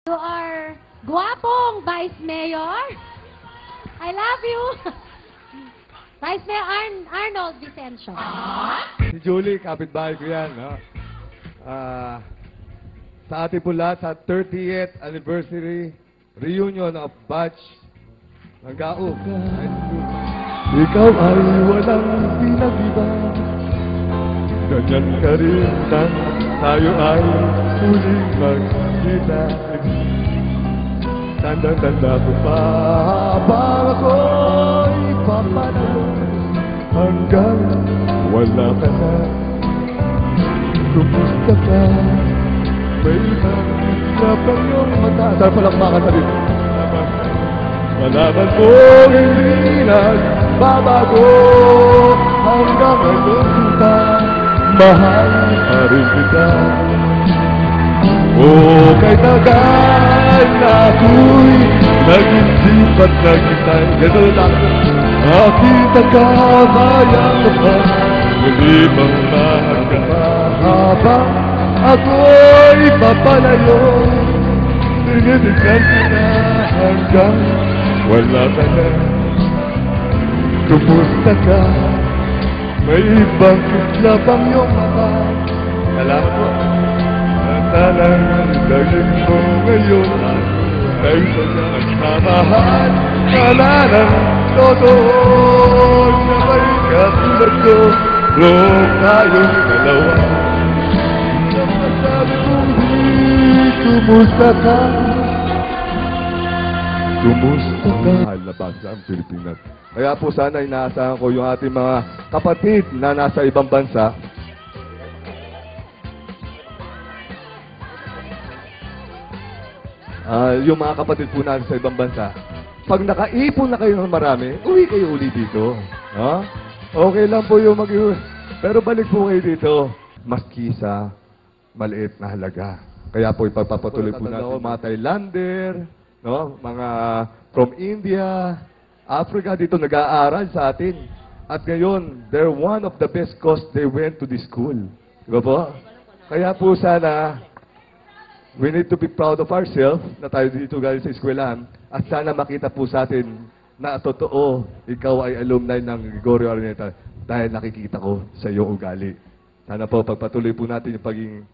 You are guwapong Vice Mayor. I love you. Vice Mayor Arnold Vicencio. Si Julie, kapitbahay ko yan. No? Sa ating po lahat, sa 30th anniversary reunion of Batch ng GAU. Ikaw ay walang pinag-iba. Ganyan ka rin na tayo ay muling magkita. Tanda-tanda ko pa habang ako'y papanayo hanggang wala ka na. Kumusta ka? May mahirap ang iyong mata. Saan palang makasalit? Malaman mo hindi nagbabago hanggang ngayon kita. Mahal pa rin kita. Kay tagal na ako'y nag-isip at nag-itay. Ganun lang. Nakita ka, kaya ka pa. Muli bang mahal ka pa? Habang ako'y papalayo. Tinibigyan kita hanggang wala ka na. Kumusta ka? May ibang kislap ang iyong mata. Salamat po. Talang laging mo ngayon ay nagmamahal ka na ng todo. Sabay katulad ko, roon tayong dalawa. Napasabi kong di, kumusta ka? Kumusta ka? Mahal na bansa ang Pilipinas. Kaya po sana inaasahan ko yung ating mga kapatid na nasa ibang bansa. Yung mga kapatid po natin sa ibang bansa, pag nakaipon na kayo ng marami, uwi kayo uli dito. No? Okay lang po yung pero balik po kayo dito. Maski sa maliit na halaga. Kaya po ipagpapatuloy po natin mga Thailander, no? Mga from India, Africa, dito nag-aaral sa atin. At ngayon, they're one of the best cause they went to this school. Diba po? Kaya po sana, we need to be proud of ourselves na tayo dito galing sa eskwelahan at sana makita po sa atin na totoo, ikaw ay alumni ng Gregorio Araneta dahil nakikita ko sa iyong ugali. Sana po pagpatuloy po natin yung pagiging